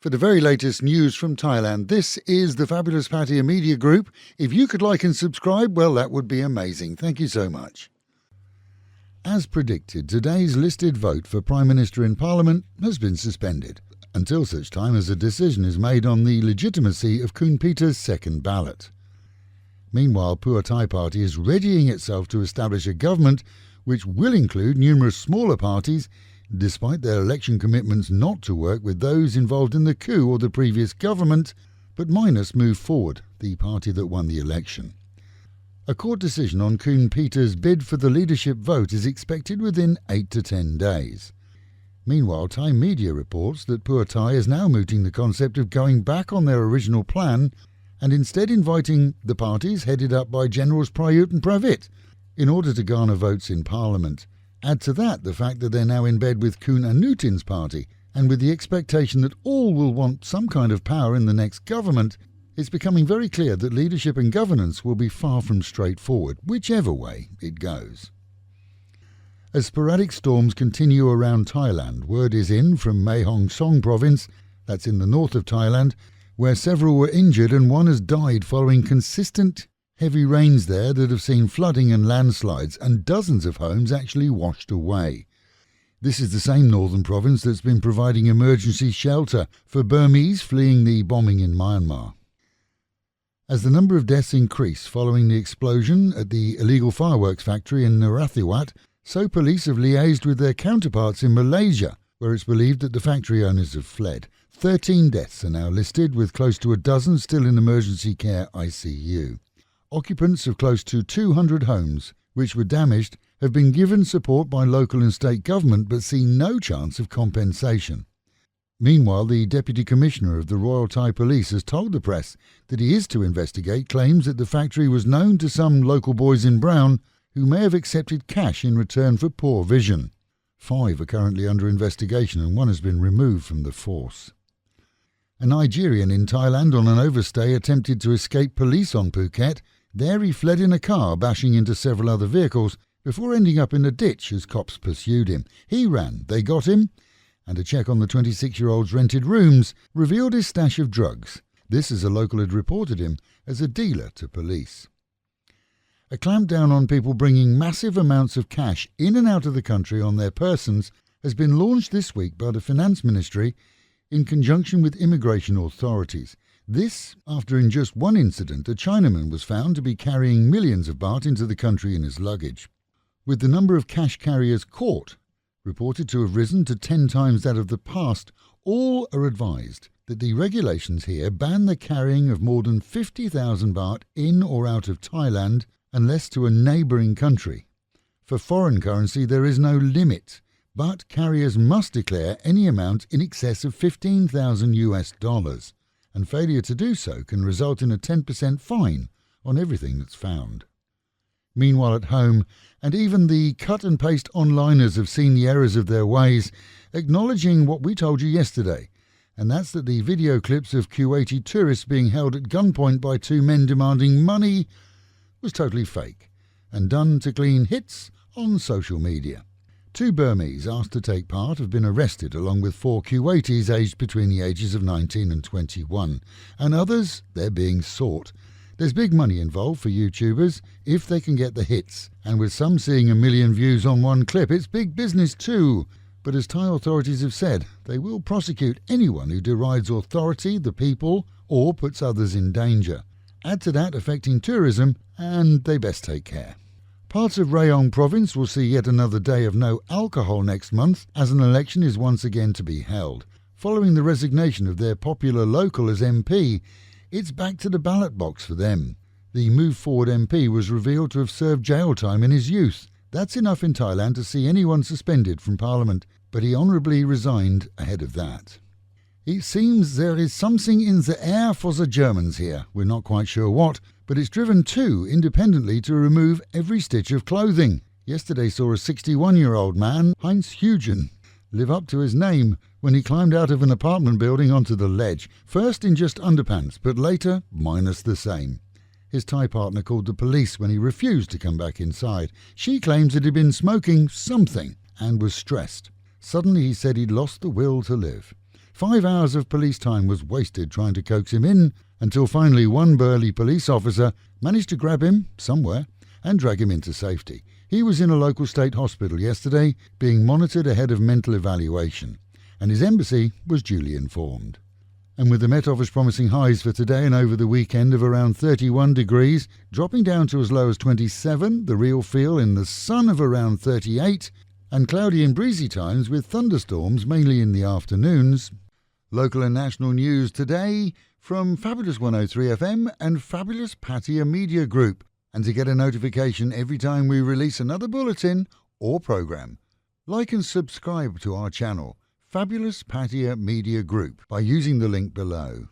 For the very latest news from Thailand, this is the Fabulous Pattaya Media Group. If you could like and subscribe, well, that would be amazing. Thank you so much. As predicted, today's listed vote for Prime Minister in Parliament has been suspended, until such time as a decision is made on the legitimacy of Khun Peter's second ballot. Meanwhile, Pheu Thai Party is readying itself to establish a government which will include numerous smaller parties, despite their election commitments not to work with those involved in the coup or the previous government, but minus Move Forward, the party that won the election. A court decision on Khun Peter's bid for the leadership vote is expected within 8 to 10 days. Meanwhile, Thai media reports that Pheu Thai is now mooting the concept of going back on their original plan and instead inviting the parties headed up by Generals Prayut and Pravit in order to garner votes in Parliament. Add to that the fact that they're now in bed with Khun Anutin's party, and with the expectation that all will want some kind of power in the next government, it's becoming very clear that leadership and governance will be far from straightforward, whichever way it goes. As sporadic storms continue around Thailand, word is in from Mae Hong Son province, that's in the north of Thailand, where several were injured and one has died following consistent heavy rains there that have seen flooding and landslides, and dozens of homes actually washed away. This is the same northern province that's been providing emergency shelter for Burmese fleeing the bombing in Myanmar. As the number of deaths increase following the explosion at the illegal fireworks factory in Narathiwat, so police have liaised with their counterparts in Malaysia, where it's believed that the factory owners have fled. 13 deaths are now listed, with close to a dozen still in emergency care ICU. Occupants of close to 200 homes, which were damaged, have been given support by local and state government but see no chance of compensation. Meanwhile, the Deputy Commissioner of the Royal Thai Police has told the press that he is to investigate claims that the factory was known to some local boys in brown who may have accepted cash in return for poor vision. 5 are currently under investigation and 1 has been removed from the force. A Nigerian in Thailand on an overstay attempted to escape police on Phuket. There he fled in a car, bashing into several other vehicles, before ending up in a ditch as cops pursued him. He ran, they got him, and a check on the 26-year-old's rented rooms revealed his stash of drugs. This, as a local had reported him as a dealer to police. A clampdown on people bringing massive amounts of cash in and out of the country on their persons has been launched this week by the Finance Ministry in conjunction with immigration authorities. This after in just one incident a Chinaman was found to be carrying millions of baht into the country in his luggage. With the number of cash carriers caught reported to have risen to 10 times that of the past, all are advised that the regulations here ban the carrying of more than 50,000 baht in or out of Thailand unless to a neighbouring country. For foreign currency there is no limit, but carriers must declare any amount in excess of $15,000, and failure to do so can result in a 10% fine on everything that's found. Meanwhile at home, and even the cut-and-paste onliners have seen the errors of their ways, acknowledging what we told you yesterday, and that's that the video clips of Kuwaiti tourists being held at gunpoint by 2 men demanding money was totally fake, and done to clean hits on social media. 2 Burmese asked to take part have been arrested, along with 4 Kuwaitis aged between the ages of 19 and 21, and others, they're being sought. There's big money involved for YouTubers if they can get the hits, and with some seeing 1 million views on one clip, it's big business too. But as Thai authorities have said, they will prosecute anyone who derides authority, the people, or puts others in danger. Add to that affecting tourism, and they best take care. Parts of Rayong province will see yet another day of no alcohol next month, as an election is once again to be held. Following the resignation of their popular local as MP, it's back to the ballot box for them. The Move Forward MP was revealed to have served jail time in his youth. That's enough in Thailand to see anyone suspended from Parliament, but he honourably resigned ahead of that. It seems there is something in the air for the Germans here. We're not quite sure what, but it's driven 2 independently to remove every stitch of clothing. Yesterday saw a 61-year-old man, Heinz Hugen, live up to his name when he climbed out of an apartment building onto the ledge, first in just underpants, but later minus the same. His Thai partner called the police when he refused to come back inside. She claims that he'd been smoking something and was stressed. Suddenly he said he'd lost the will to live. 5 hours of police time was wasted trying to coax him in, until finally one burly police officer managed to grab him somewhere and drag him into safety. He was in a local state hospital yesterday, being monitored ahead of mental evaluation, and his embassy was duly informed. And with the Met Office promising highs for today and over the weekend of around 31 degrees, dropping down to as low as 27, the real feel in the sun of around 38, and cloudy and breezy times with thunderstorms mainly in the afternoons. Local and national news today from Fabulous 103 FM and Fabulous Pattaya Media Group. And to get a notification every time we release another bulletin or programme, like and subscribe to our channel, Fabulous Pattaya Media Group, by using the link below.